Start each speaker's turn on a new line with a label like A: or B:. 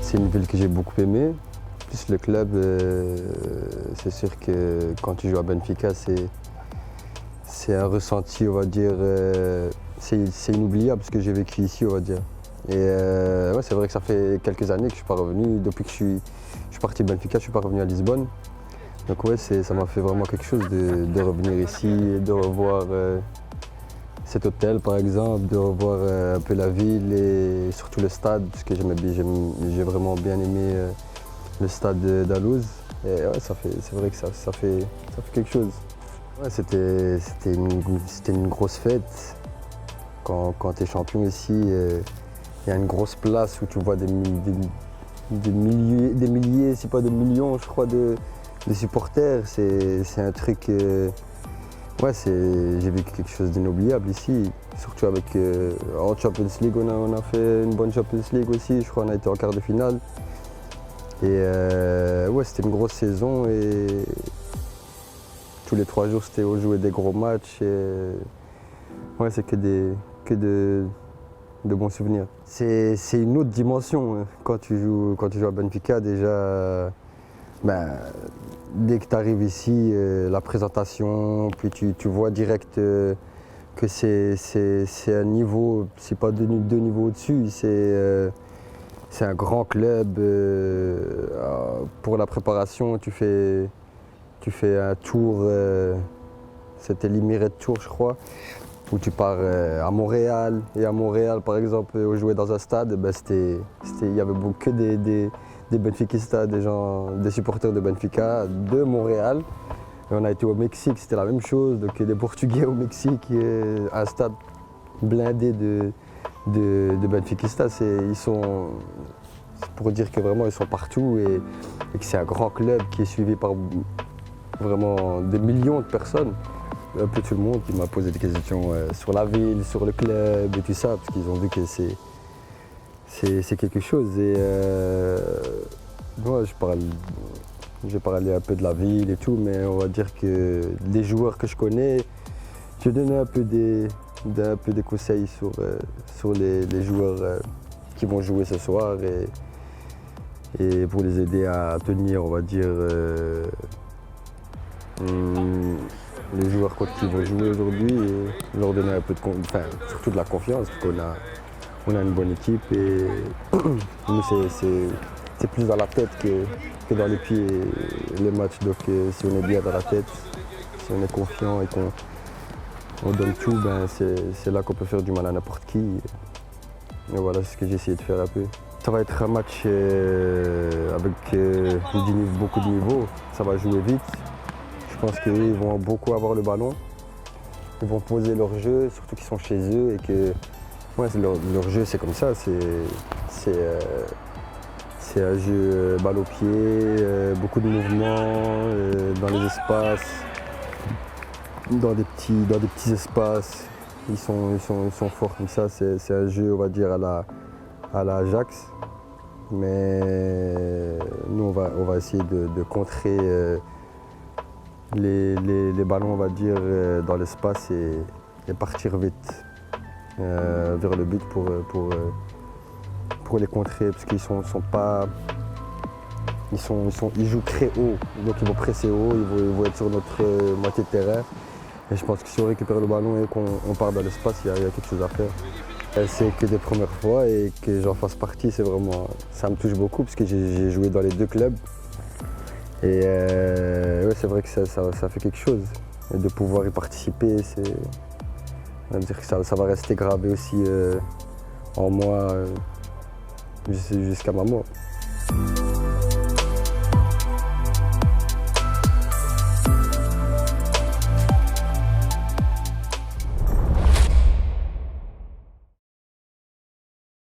A: C'est une ville que j'ai beaucoup aimée. Plus le club, c'est sûr que quand tu joues à Benfica, c'est un ressenti, on va dire, c'est inoubliable ce que j'ai vécu ici, on va dire. Et ouais, c'est vrai que ça fait quelques années que je ne suis pas revenu. Depuis que je suis parti de Benfica, je ne suis pas revenu à Lisbonne. Donc ouais, ça m'a fait vraiment quelque chose de revenir ici, de revoir cet hôtel par exemple, de revoir un peu la ville et surtout le stade, parce que j'ai vraiment bien aimé le stade d'Alouz. Et ouais, c'est vrai que ça fait quelque chose. Ouais, c'était une grosse fête. Quand tu es champion ici, il y a une grosse place où tu vois des milliers, si pas des millions, je crois, de supporters. C'est un truc. Ouais, j'ai vécu quelque chose d'inoubliable ici. Surtout avec en Champions League, on a fait une bonne Champions League aussi. Je crois qu'on a été en quart de finale. Et ouais, c'était une grosse saison et tous les 3 jours, c'était au jouer des gros matchs. Et ouais, c'est que de bons souvenirs. C'est une autre dimension hein. Quand tu joues à Benfica, déjà, ben, dès que tu arrives ici, la présentation, puis tu vois direct que c'est un niveau, c'est pas deux niveaux au-dessus, c'est un grand club. Pour la préparation, tu fais un tour, c'était l'Emirates Tour, je crois, où tu pars à Montréal. Et à Montréal, par exemple, où jouer dans un stade, ben, il y avait que des Benfiquistas, des supporters de Benfica, de Montréal. Et on a été au Mexique, c'était la même chose, donc des Portugais au Mexique, un stade blindé de Benfiquistas. C'est pour dire que vraiment ils sont partout et que c'est un grand club qui est suivi par vraiment des millions de personnes. Un peu tout le monde qui m'a posé des questions sur la ville, sur le club et tout ça, parce qu'ils ont vu que c'est quelque chose. Et moi, j'ai parlé un peu de la ville et tout, mais on va dire que les joueurs que je connais, je donnais un peu des conseils sur les joueurs qui vont jouer ce soir et pour les aider à tenir, on va dire, les joueurs contre qui vont jouer aujourd'hui et leur donner un peu surtout de la confiance, parce qu'on a une bonne équipe et nous c'est plus dans la tête que dans les pieds les matchs. Donc si on est bien dans la tête, si on est confiant et qu'on donne tout, ben c'est là qu'on peut faire du mal à n'importe qui. Et voilà, c'est ce que j'ai essayé de faire un peu. Ça va être un match avec beaucoup de niveaux, ça va jouer vite. Je pense qu'ils vont beaucoup avoir le ballon, ils vont poser leur jeu, surtout qu'ils sont chez eux et que ouais, leur jeu c'est comme ça, c'est un jeu balle au pied, beaucoup de mouvements dans les espaces, dans des petits espaces. Ils sont forts comme ça, c'est un jeu on va dire à la Ajax. Mais nous on va essayer de contrer les ballons, on va dire, dans l'espace et partir vite vers le but pour les contrer, parce qu'ils ils jouent très haut, donc ils vont presser haut, ils vont être sur notre moitié de terrain. Et je pense que si on récupère le ballon et qu'on part dans l'espace, il y a quelque chose à faire. C'est que des premières fois et que j'en fasse partie, ça me touche beaucoup, parce que j'ai joué dans les 2 clubs. Et ouais, c'est vrai que ça fait quelque chose. Et de pouvoir y participer, on va dire que ça va rester gravé aussi en moi jusqu'à ma mort.